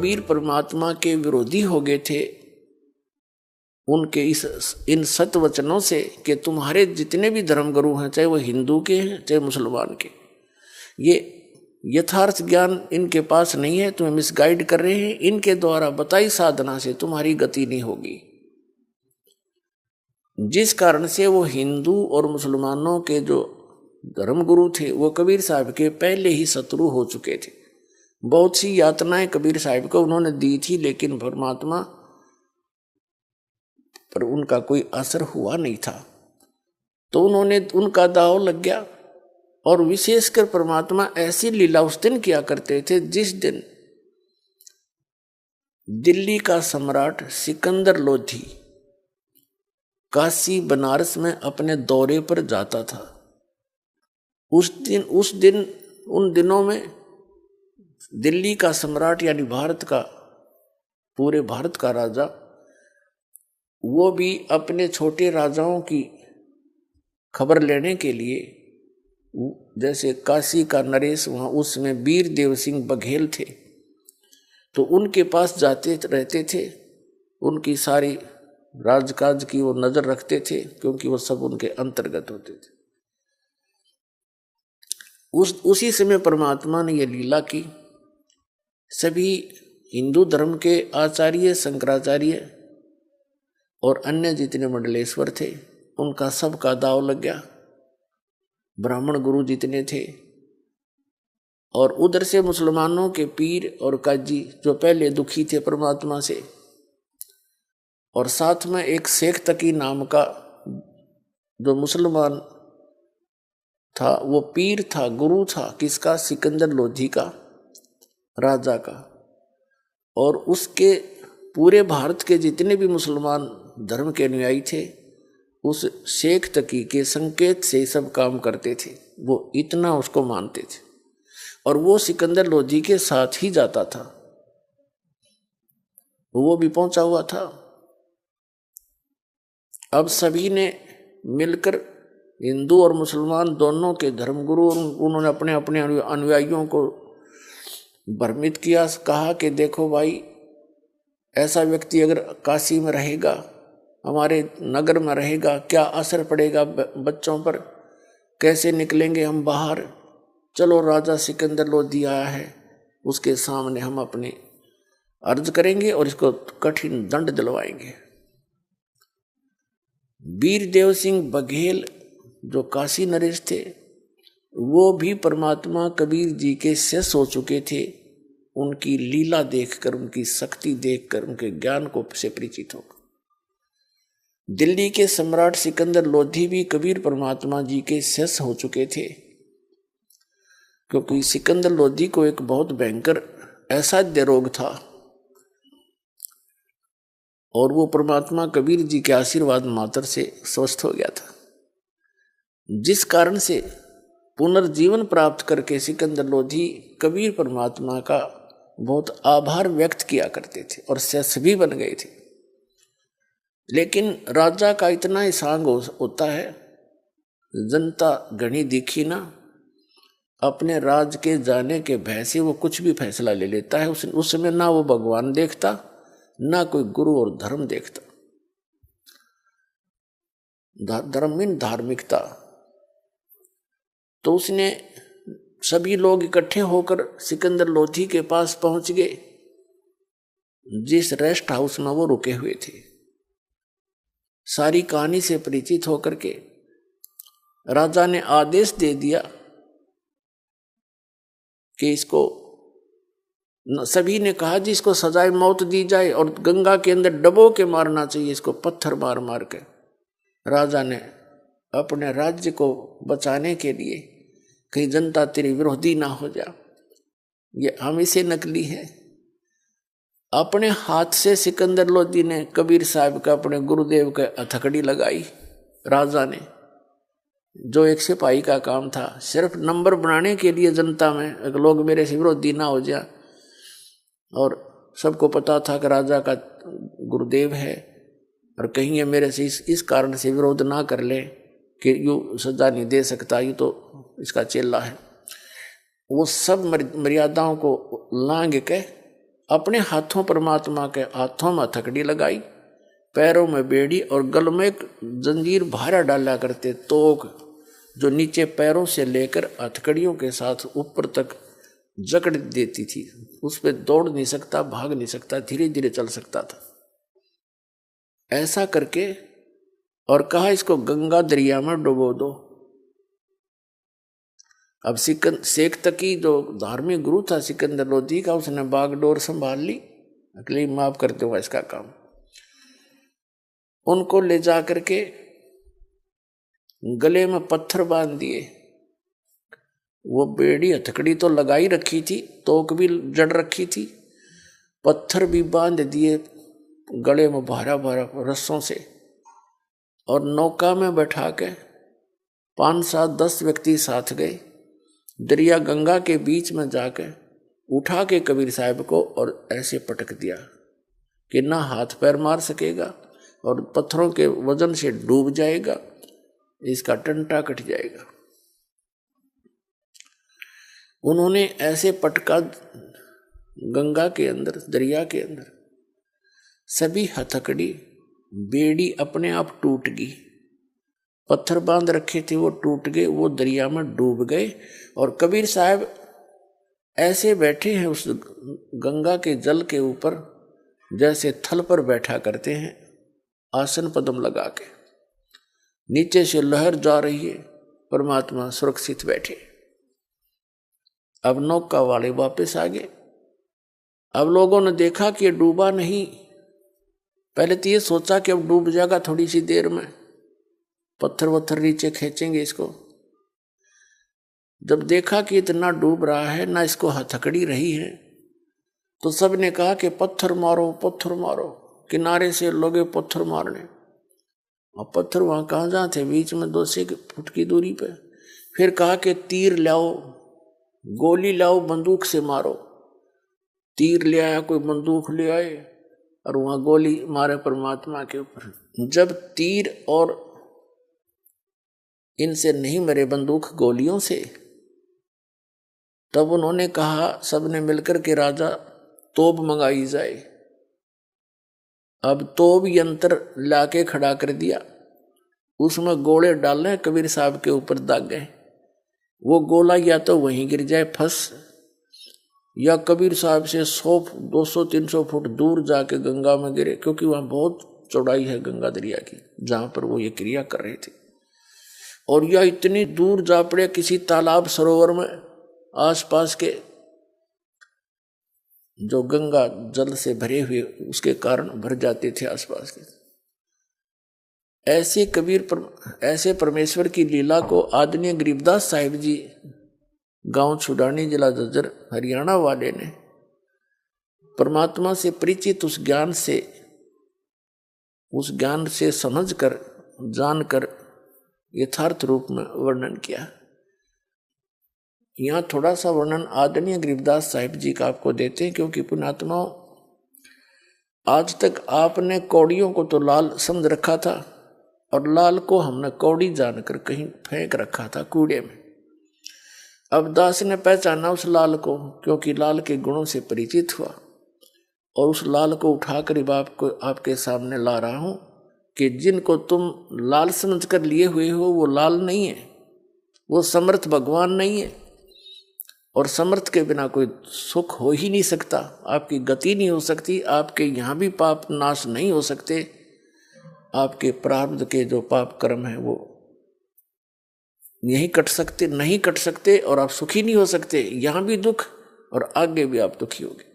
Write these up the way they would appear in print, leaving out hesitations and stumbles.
कबीर परमात्मा के विरोधी हो गए थे उनके इन सत वचनों से कि तुम्हारे जितने भी धर्मगुरु हैं, चाहे वो हिंदू के हैं चाहे मुसलमान के, ये यथार्थ ज्ञान इनके पास नहीं है, तुम्हें मिसगाइड कर रहे हैं, इनके द्वारा बताई साधना से तुम्हारी गति नहीं होगी। जिस कारण से वो हिंदू और मुसलमानों के जो धर्मगुरु थे वो कबीर साहब के पहले ही शत्रु हो चुके थे। बहुत सी यातनाएं कबीर साहब को उन्होंने दी थी, लेकिन परमात्मा पर उनका कोई असर हुआ नहीं था। तो उनका दाव लग गया। और विशेषकर परमात्मा ऐसी लीला उस दिन किया करते थे जिस दिन दिल्ली का सम्राट सिकंदर लोधी काशी बनारस में अपने दौरे पर जाता था। उन दिनों में दिल्ली का सम्राट यानी पूरे भारत का राजा, वो भी अपने छोटे राजाओं की खबर लेने के लिए, जैसे काशी का नरेश वहाँ उसमें वीर देव सिंह बघेल थे, तो उनके पास जाते रहते थे। उनकी सारी राजकाज की वो नजर रखते थे, क्योंकि वो सब उनके अंतर्गत होते थे। उसी समय परमात्मा ने ये लीला की। सभी हिंदू धर्म के आचार्य, शंकराचार्य और अन्य जितने मंडलेश्वर थे, उनका सबका दाव लग गया। ब्राह्मण गुरु जितने थे, और उधर से मुसलमानों के पीर और काजी जो पहले दुखी थे परमात्मा से, और साथ में एक शेख तकी नाम का जो मुसलमान था, वो पीर था, गुरु था, किसका? सिकंदर लोधी का, राजा का। और उसके पूरे भारत के जितने भी मुसलमान धर्म के अनुयायी थे, उस शेख तकी के संकेत से सब काम करते थे। वो इतना उसको मानते थे, और वो सिकंदर लोधी के साथ ही जाता था। वो भी पहुंचा हुआ था। अब सभी ने मिलकर, हिंदू और मुसलमान दोनों के धर्मगुरु, उन्होंने अपने अपने अनुयायियों को भ्रमित किया। कहा कि देखो भाई, ऐसा व्यक्ति अगर काशी में रहेगा, हमारे नगर में रहेगा, क्या असर पड़ेगा बच्चों पर, कैसे निकलेंगे हम बाहर। चलो, राजा सिकंदर लोधी आया है, उसके सामने हम अपनी अर्ज करेंगे और इसको कठिन दंड दिलवाएंगे। वीर देव सिंह बघेल जो काशी नरेश थे, वो भी परमात्मा कबीर जी के शिष्य हो चुके थे। उनकी लीला देखकर, उनकी शक्ति देखकर, उनके ज्ञान को से परिचित होकर दिल्ली के सम्राट सिकंदर लोधी भी कबीर परमात्मा जी के शिष्य हो चुके थे। क्योंकि सिकंदर लोधी को एक बहुत भयंकर असाध्य रोग था, और वो परमात्मा कबीर जी के आशीर्वाद मात्र से स्वस्थ हो गया था, जिस कारण से पुनर्जीवन प्राप्त करके सिकंदर लोधी कबीर परमात्मा का बहुत आभार व्यक्त किया करते थे और शिष्य भी बन गए थे। लेकिन राजा का इतना ही सांग होता है, जनता घनी दिखी ना, अपने राज के जाने के भय से वो कुछ भी फैसला ले लेता है। उस समय ना वो भगवान देखता, ना कोई गुरु और धर्म देखता। धर्म मीन धार्मिकता। तो उसने सभी लोग इकट्ठे होकर सिकंदर लोधी के पास पहुंच गए, जिस रेस्ट हाउस में वो रुके हुए थे। सारी कहानी से परिचित होकर के राजा ने आदेश दे दिया कि इसको, सभी ने कहा जी इसको सजाए मौत दी जाए और गंगा के अंदर डबो के मारना चाहिए इसको, पत्थर मार मार के। राजा ने अपने राज्य को बचाने के लिए, कहीं जनता तेरी विरोधी ना हो जा, ये हम इसे नकली है, अपने हाथ से सिकंदर लोधी ने कबीर साहब का, अपने गुरुदेव का हथकड़ी लगाई। राजा ने, जो एक सिपाही का काम था, सिर्फ नंबर बनाने के लिए जनता में अगर लोग मेरे से विरोधी ना हो जा, और सबको पता था कि राजा का गुरुदेव है और कहीं ये मेरे से इस कारण से विरोध ना कर ले कि यूँ सजा नहीं दे सकता, यूँ तो इसका चेला है। वो सब मर्यादाओं को लांघ के अपने हाथों परमात्मा के हाथों में हथकड़ी लगाई, पैरों में बेड़ी और गल में एक जंजीर भारा डाला करते, तोक जो नीचे पैरों से लेकर हथकड़ियों के साथ ऊपर तक जकड़ देती थी। उस पर दौड़ नहीं सकता, भाग नहीं सकता, धीरे धीरे चल सकता था। ऐसा करके और कहा इसको गंगा दरिया में डुबो दो। अब शेख तकी जो धार्मिक गुरु था सिकंदर लोधी का, उसने बागडोर संभाल ली, अगली माफ कर दूंगा इसका काम। उनको ले जा करके गले में पत्थर बांध दिए। वो बेड़ी हथकड़ी तो लगाई रखी थी, तोक भी जड़ रखी थी, पत्थर भी बांध दिए गले में भारा भारा रस्सों से, और नौका में बैठा के 5, 7, 10 व्यक्ति साथ गए। दरिया गंगा के बीच में जाके उठा के कबीर साहब को और ऐसे पटक दिया कि ना हाथ पैर मार सकेगा और पत्थरों के वजन से डूब जाएगा, इसका टंटा कट जाएगा। उन्होंने ऐसे पटका गंगा के अंदर, दरिया के अंदर, सभी हथकड़ी बेड़ी अपने आप टूट गई, पत्थर बांध रखे थे वो टूट गए, वो दरिया में डूब गए। और कबीर साहब ऐसे बैठे हैं उस गंगा के जल के ऊपर जैसे थल पर बैठा करते हैं, आसन पद्म लगा के। नीचे से लहर जा रही है, परमात्मा सुरक्षित बैठे। अब नौका वाले वापस आ गए। अब लोगों ने देखा कि ये डूबा नहीं। पहले तो ये सोचा कि अब डूब जाएगा थोड़ी सी देर में, पत्थर वत्थर नीचे खींचेंगे इसको। जब देखा कि इतना डूब रहा है, ना इसको हथकड़ी रही है, तो सब ने कहा कि पत्थर मारो, पत्थर मारो। किनारे से लोगे पत्थर मारने, और पत्थर वहां कहाँ जहाँ थे, बीच में 200 फुट की दूरी पे। फिर कहा कि तीर लाओ, गोली लाओ, बंदूक से मारो। तीर ले आया, कोई बंदूक ले आए और वहां गोली मारे परमात्मा के ऊपर। जब तीर और इनसे नहीं मरे बंदूक गोलियों से, तब उन्होंने कहा सबने मिलकर के राजा तोप मंगाई जाए। अब तोप यंत्र लाके खड़ा कर दिया, उसमें गोले डालने, कबीर साहब के ऊपर दाग गए। वो गोला या तो वहीं गिर जाए फंस, या कबीर साहब से 100, 200, 300 फुट दूर जाके गंगा में गिरे, क्योंकि वहां बहुत चौड़ाई है गंगा दरिया की जहां पर वो ये क्रिया कर रहे थे। और यह इतनी दूर जा पड़े किसी तालाब सरोवर में, आसपास के जो गंगा जल से भरे हुए उसके कारण भर जाते थे आसपास के। ऐसे परमेश्वर की लीला को आदरणीय गरीबदास साहिब जी, गांव छुडानी, जिला झज्जर, हरियाणा वाले ने परमात्मा से परिचित उस ज्ञान से समझकर, जानकर यथार्थ रूप में वर्णन किया। यहाँ थोड़ा सा वर्णन आदरणीय गरीबदास साहिब जी का आपको देते हैं, क्योंकि पुण्यात्माओं, आज तक आपने कौड़ियों को तो लाल समझ रखा था, और लाल को हमने कौड़ी जानकर कहीं फेंक रखा था कूड़े में। अब दास ने पहचाना उस लाल को, क्योंकि लाल के गुणों से परिचित हुआ, और उस लाल को उठाकर बाप को आपके सामने ला रहा हूं कि जिनको तुम लाल समझकर लिए हुए हो वो लाल नहीं है, वो समर्थ भगवान नहीं है। और समर्थ के बिना कोई सुख हो ही नहीं सकता, आपकी गति नहीं हो सकती, आपके यहाँ भी पाप नाश नहीं हो सकते, आपके प्रारब्ध के जो पाप कर्म है वो नहीं कट सकते, और आप सुखी नहीं हो सकते। यहाँ भी दुख और आगे भी आप दुखी होगे।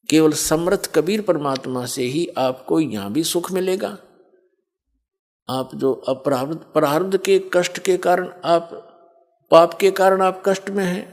केवल समर्थ कबीर परमात्मा से ही आपको यहाँ भी सुख मिलेगा। आप जो प्रारब्ध के कष्ट के कारण, आप पाप के कारण आप कष्ट में हैं,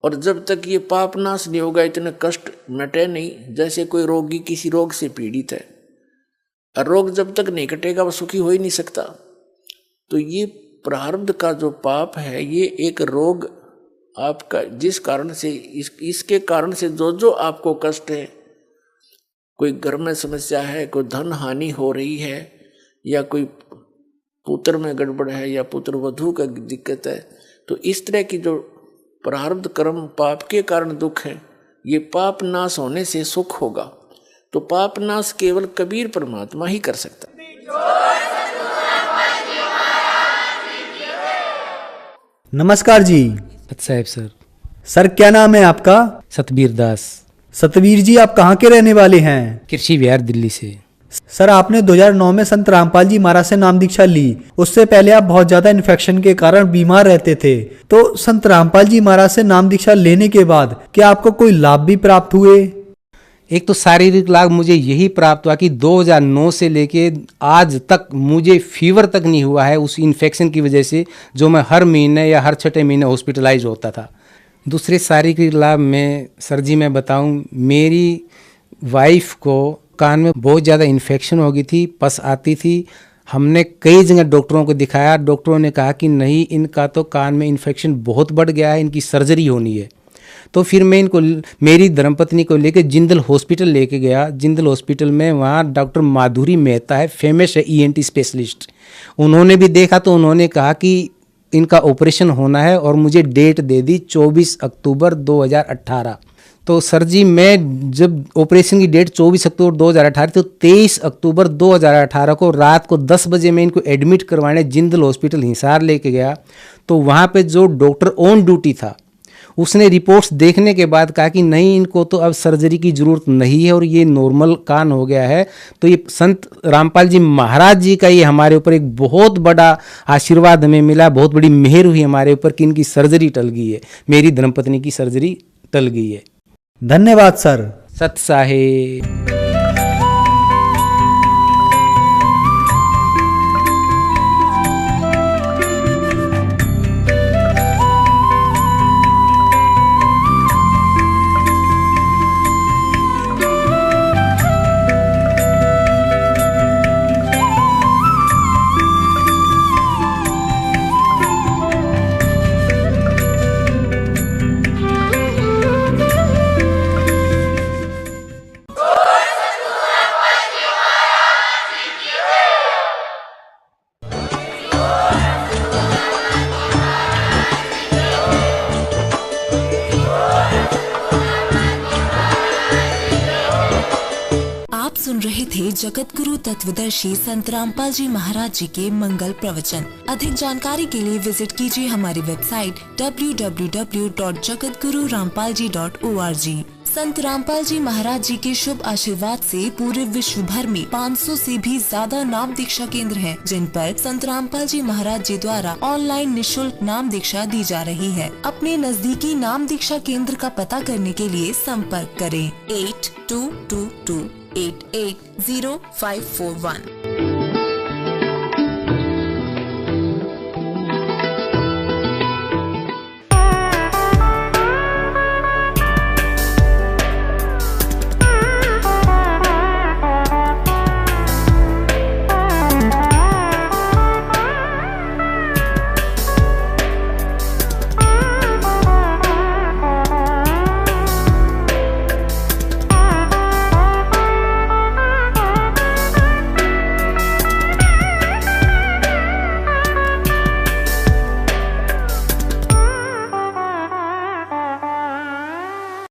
और जब तक ये पाप नाश नहीं होगा इतने कष्ट मिटे नहीं। जैसे कोई रोगी किसी रोग से पीड़ित है, और रोग जब तक नहीं कटेगा वो सुखी हो ही नहीं सकता। तो ये प्रारब्ध का जो पाप है, ये एक रोग आपका, जिस कारण से इसके कारण से जो आपको कष्ट है, कोई घर में समस्या है, कोई धन हानि हो रही है, या कोई पुत्र में गड़बड़ है, या पुत्र वधू का दिक्कत है, तो इस तरह की जो प्रारब्ध कर्म पाप के कारण दुख है, ये पाप नाश होने से सुख होगा, तो पाप नाश केवल कबीर परमात्मा ही कर सकता। नमस्कार जी। साहब सर। सर क्या नाम है आपका? सतबीर दास। सतबीर जी आप कहाँ के रहने वाले हैं? कृषि विहार दिल्ली से। सर आपने 2009 में संत रामपाल जी महाराज से नाम दीक्षा ली। उससे पहले आप बहुत ज्यादा इन्फेक्शन के कारण बीमार रहते थे। तो संत रामपाल जी महाराज से नाम दीक्षा लेने के बाद क्या आपको कोई लाभ भी प्राप्त हुए? एक तो शारीरिक लाभ मुझे यही प्राप्त हुआ कि 2009 से लेके आज तक मुझे फीवर तक नहीं हुआ है उस इन्फेक्शन की वजह से, जो मैं हर महीने या हर छठे महीने हॉस्पिटलाइज होता था। दूसरे शारीरिक लाभ में सर जी मैं बताऊं, मेरी वाइफ को कान में बहुत ज़्यादा इन्फेक्शन हो गई थी, पस आती थी। हमने कई जगह डॉक्टरों को दिखाया, डॉक्टरों ने कहा कि नहीं, इनका तो कान में इन्फेक्शन बहुत बढ़ गया है, इनकी सर्जरी होनी है। तो फिर मैं इनको, मेरी धर्मपत्नी को लेकर जिंदल हॉस्पिटल लेके गया। जिंदल हॉस्पिटल में वहाँ डॉक्टर माधुरी मेहता है, फेमस है ENT स्पेशलिस्ट। उन्होंने भी देखा तो उन्होंने कहा कि इनका ऑपरेशन होना है और मुझे डेट दे दी 24 अक्टूबर 2018। तो सर जी मैं जब ऑपरेशन की डेट 24 अक्टूबर 2018 तो 23 अक्टूबर 2018 को रात को 10 बजे मैं इनको एडमिट करवाने जिंदल हॉस्पिटल हिसार लेके गया। तो वहाँ पे जो डॉक्टर ऑन ड्यूटी था उसने रिपोर्ट्स देखने के बाद कहा कि नहीं, इनको तो अब सर्जरी की ज़रूरत नहीं है और ये नॉर्मल कान हो गया है। तो ये संत रामपाल जी महाराज जी का ये हमारे ऊपर एक बहुत बड़ा आशीर्वाद हमें मिला, बहुत बड़ी मेहर हुई हमारे ऊपर कि इनकी सर्जरी टल गई है, मेरी धर्मपत्नी की सर्जरी टल गई है। धन्यवाद सर। सत साहेब। सुन रहे थे जगत गुरु तत्वदर्शी संत रामपाल जी महाराज जी के मंगल प्रवचन। अधिक जानकारी के लिए विजिट कीजिए हमारी वेबसाइट www.jagatgururampalji.org। संत रामपाल जी महाराज जी के शुभ आशीर्वाद से पूरे विश्व भर में 500 से भी ज्यादा नाम दीक्षा केंद्र हैं, जिन पर संत रामपाल जी महाराज जी द्वारा ऑनलाइन निशुल्क नाम दीक्षा दी जा रही है। अपने नजदीकी नाम दीक्षा केंद्र का पता करने के लिए संपर्क करें 8222 880541।